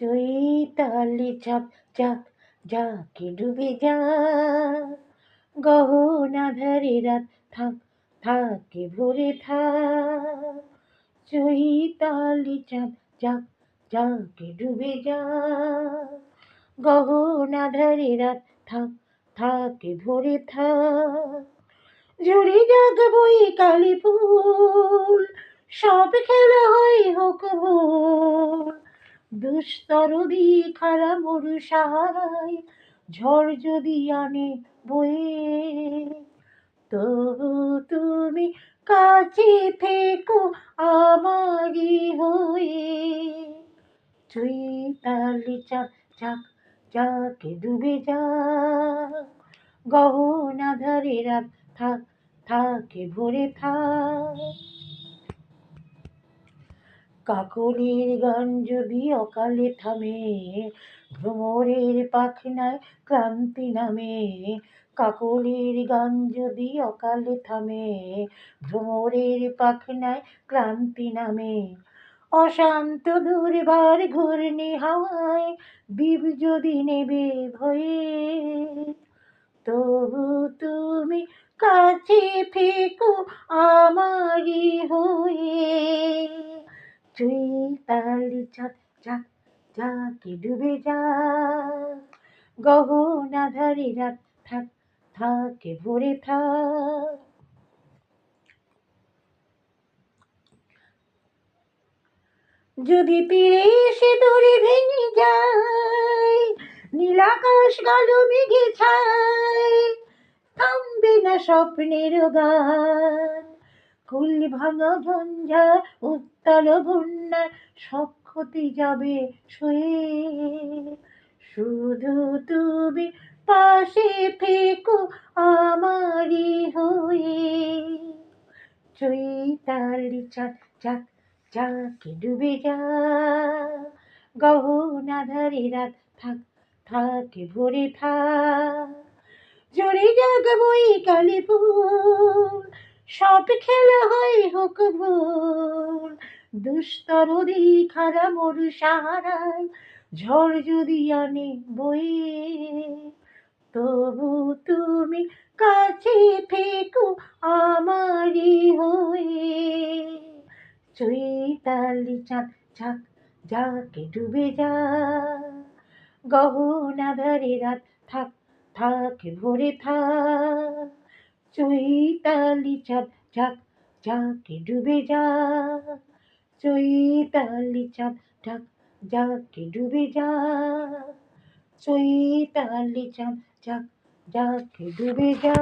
চৈতালি চাঁদ চাঁদ যাকে ডুবে যা, গহনা ধারে রাত থাক থাকে ভরে থাক। চৈতালি চাঁদ চাঁদ যাকে ডুবে যা, গহনা ধারে রাত থাক থাকে ভরে থাক। ঝরে যাক বই কালি ফুল, সব খেলা হয় হোক ভুল। দুস্তর খারা মরু সাহারায়, ঝড় যদি আনে বয়ে, তবু তুমি কাছে থেকো আমারই হয়ে। চৈতালি চাঁদ চাঁদ যাকে ডুবে যা, গহনা ধারে রাত থাক থাকে ভরে থাক। কাকলির গান যদি অকালে থামে, ভ্রমরের পাখনায় ক্লান্তি নামে। কাকলির গান যদি অকালে থামে, ভ্রমরের পাখনায় ক্লান্তি নামে। অশান্ত দুর্বার ঘূর্ণি হাওয়ায় দ্বীপ যদি নেবে ভয়ে, তবু তুমি কাছে থেকো আমারই হয়ে। চৈতালি চাঁদ চাঁদ যাকে ডুবে যা, গহনা ধারে রাত থাক থাকে ভরে থাক। যদি তীরে এসে দড়ি ভেঙে যায়, নীলাকাশ কালো মেঘে ছায়, থামবে না স্বপ্নের গান। কুল ভাঙা ঝঞ্ঝা উত্তাল বন্যায় সব ক্ষতি যাবে সয়ে, শুধু তুমি পাশে থেকো আমারই হয়ে। চৈতালি চাঁদ চাঁদ যাকে ডুবে যা, গহনা ধারে রাত থাক থাকে ভরে থাক। জড়ে যাক বই কালি ফুল, সব খেলা হয় হোক ভুল। দুস্তর খারা মরু সাহারায়, ঝড় যদি আনে বয়ে, তবু তুমি কাছে থেকো আমারই হয়ে। চৈতালি চাঁদ চাঁদ যাকে ডুবে যা, গহনা ধারে রাত থাক থাকে ভরে থাক। চৈতালি চাঁদ চাঁদ যাকে ডুবে যা, চৈতালি চাঁদ চাঁদ যাকে ডুবে যা, চৈতালি চাঁদ চাঁদ যাকে ডুবে যা।